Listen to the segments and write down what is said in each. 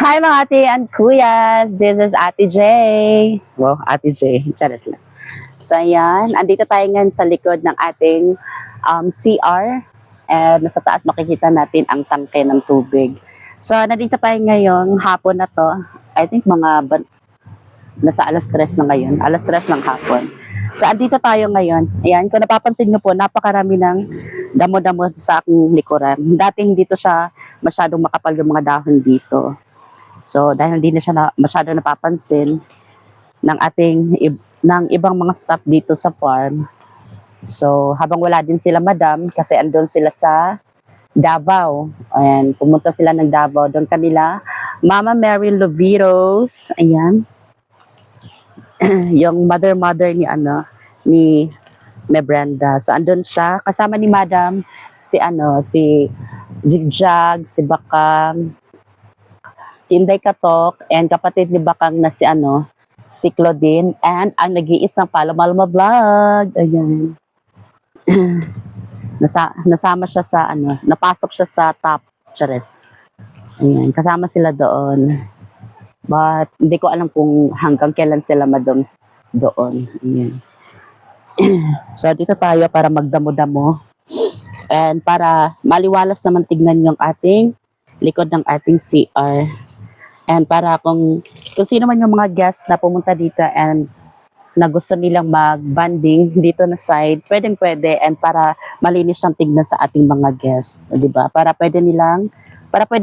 Hi mga ate and kuyas! This is Ate J. Wow, Ate J. Charas lang. So ayan, andito tayo ngayon sa likod ng ating CR. And nasa taas makikita natin ang tangke ng tubig. So nandito tayo ngayong hapon na to. I think nasa alas 3 na ngayon. Alas 3 ng hapon. So andito tayo ngayon. Ayan, kung napapansin nyo po, napakarami ng damo-damo sa aking likuran. Dati hindi to siya masyadong makapal yung mga dahon dito. So dahil hindi na siya masyado napapansin ng ng ibang mga staff dito sa farm. So habang wala din sila madam kasi andun sila sa Davao. Ayan, pumunta sila ng Davao. Doon kanila Mama Mary Loviros. Ayan. Yung mother ni Brenda. So andun siya kasama ni Madam si Jigjag, si Bakang, si Inday Katok, and kapatid ni Bakang na si Claudine, and ang nag-iisang Palomalma Vlog. Ayan. Nasama siya sa napasok siya sa top Chares. Ayan, kasama sila doon. But hindi ko alam kung hanggang kailan sila doon. Ayan. So dito tayo para magdamo-damo and para maliwalas naman tignan yung ating likod ng ating CR. And para kung sino man yung mga guests na pumunta dito and na gusto nilang mag-banding dito na side, pwede and para malinis siyang tignan sa ating mga guests, 'di ba? Para pwede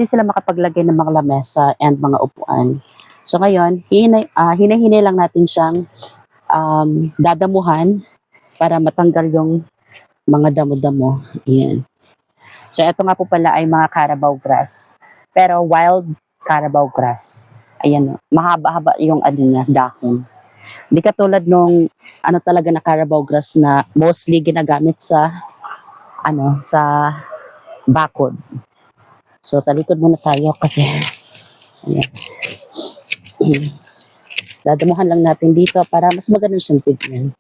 sila makapaglagay ng mga lamesa and mga upuan. So ngayon, hinahinay lang natin siyang dadamuhan para matanggal yung mga damo-damo. Ayan. So ito nga po pala ay mga Carabao grass. Pero wild Carabao grass. Ayan, mahaba-haba yung niya, dahon. Hindi katulad nung talaga na Carabao grass na mostly ginagamit sa sa bakod. So talikod muna tayo kasi ayan. Dadamuhan lang natin dito para mas maganda siyang tignan.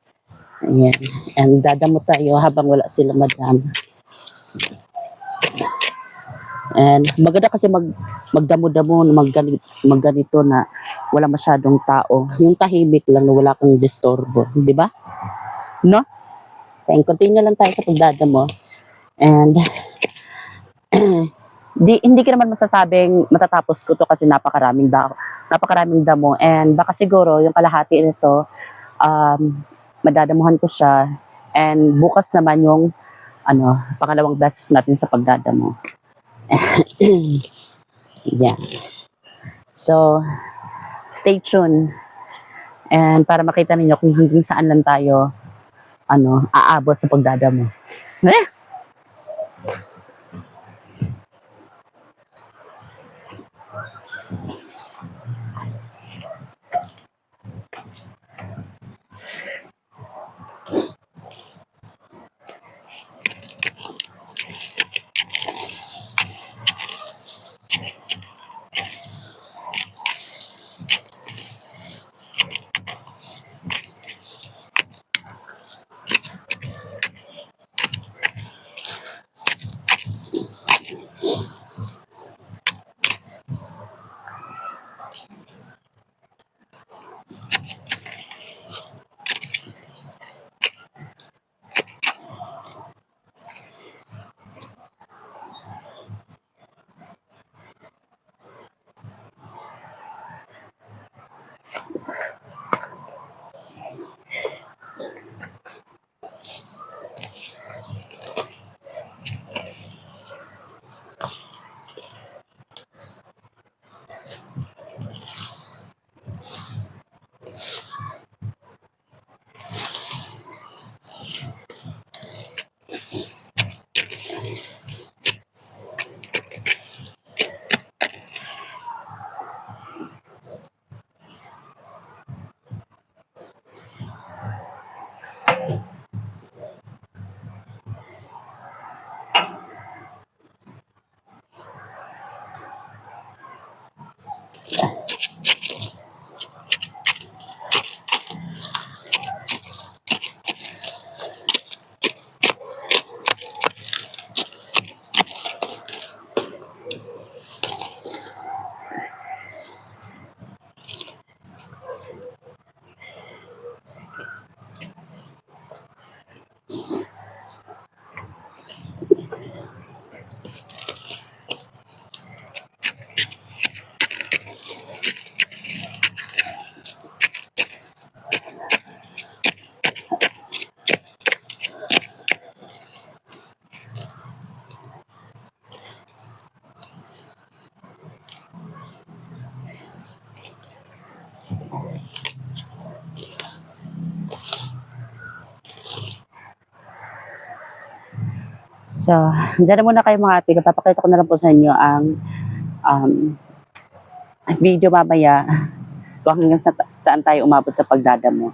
Ayan. And dadamo tayo habang wala sila madam. And maganda kasi magdamo-damo, magganito na wala masyadong tao. Yung tahimik lang na wala kang disturbo. Di ba? No? So, continue lang tayo sa pagdadamo. And hindi ko naman masasabing matatapos ko to kasi napakaraming damo, and baka siguro yung kalahati nito madadamuhan ko siya, and bukas naman yung pangalawang beses natin sa pagdadamo. Yeah. So stay tuned and para makita ninyo kung hanggang saan lang tayo aabot sa pagdadamo. So, dyan na muna kayo mga ate. Papakita ko na lang po sa inyo ang um, video mamaya kung hanggang saan tayo umabot sa pagdadamo.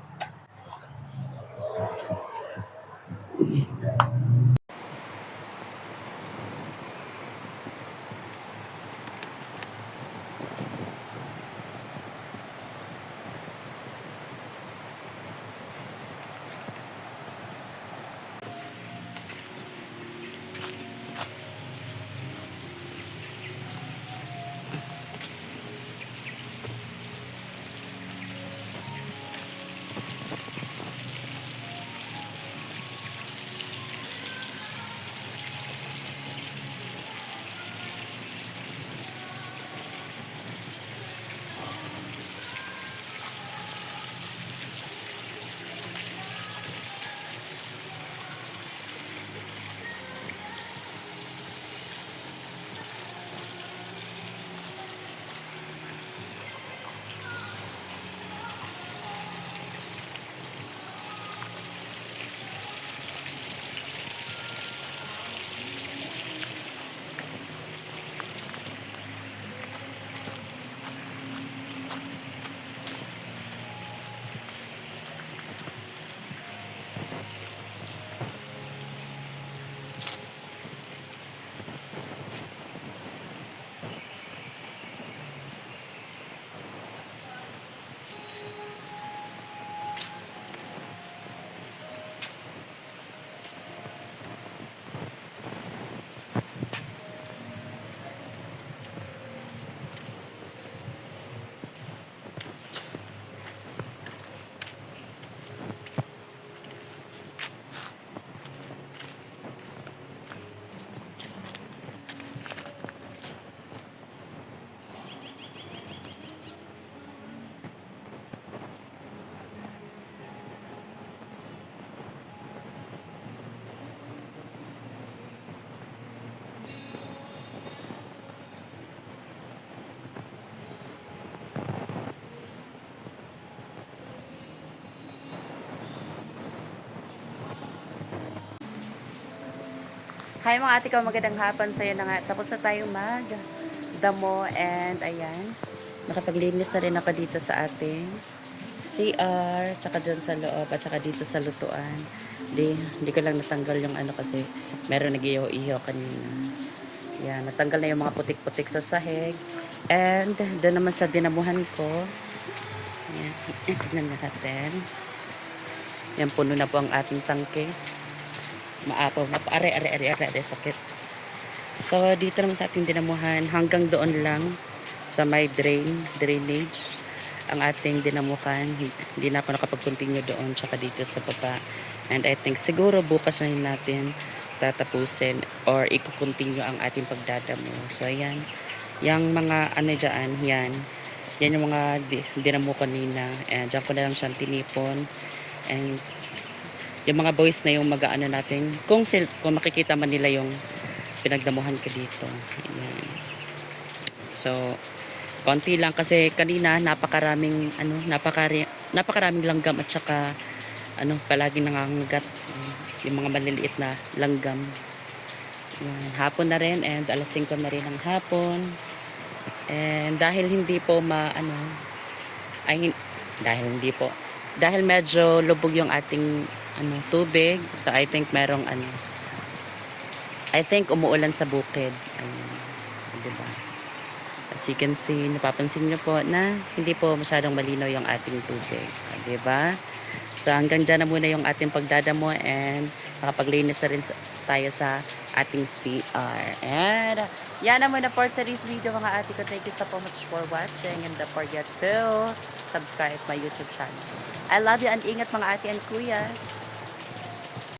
Hi mga ate ko, magandang hapon sa'yo na nga. Tapos na tayong mag-damo and ayan, nakapaglinis na rin ako dito sa ating CR, tsaka dyan sa loob at tsaka dito sa lutuan. Hindi ko lang natanggal yung ano kasi meron nag-iho-iho kanina. Yan, natanggal na yung mga putik-putik sa sahig. And doon naman sa dinamuhan ko, ayan, tignan natin. Yan, puno na po ang ating tangke. Maapaw na po. Are, sakit. So, dito naman sa ating dinamuhan, hanggang doon lang sa may drainage, ang ating dinamuhan. Hindi na ako nakapag-continue doon, tsaka dito sa baba. And I think, siguro bukas na natin tatapusin or i-continue ang ating pagdadamo. So, ayan. Yung mga ano dyan, yan yung mga dinamo kanina. And dyan ko na lang siyang tinipon. And yung mga boys na yung mag-ano natin, kung makikita man nila yung pinagdamuhan ko dito. Ayan. So, konti lang kasi kanina napakaraming langgam at saka palaging nangangagat yung mga maliliit na langgam. Ayan. Hapon na rin and alas 5 na rin ng hapon. And dahil dahil medyo lubog yung ating tubig. So, I think umuulan sa bukid. Ayun. Diba? As you can see, napapansin nyo po na hindi po masyadong malinaw yung ating tubig. Diba? So, hanggang dyan na muna yung ating pagdadamo and nakapaglinis na rin tayo sa ating CR. And, yan na muna for today's video mga ate ko. Thank you so much for watching and don't forget to subscribe my YouTube channel. I love you and ingat mga ate and kuya.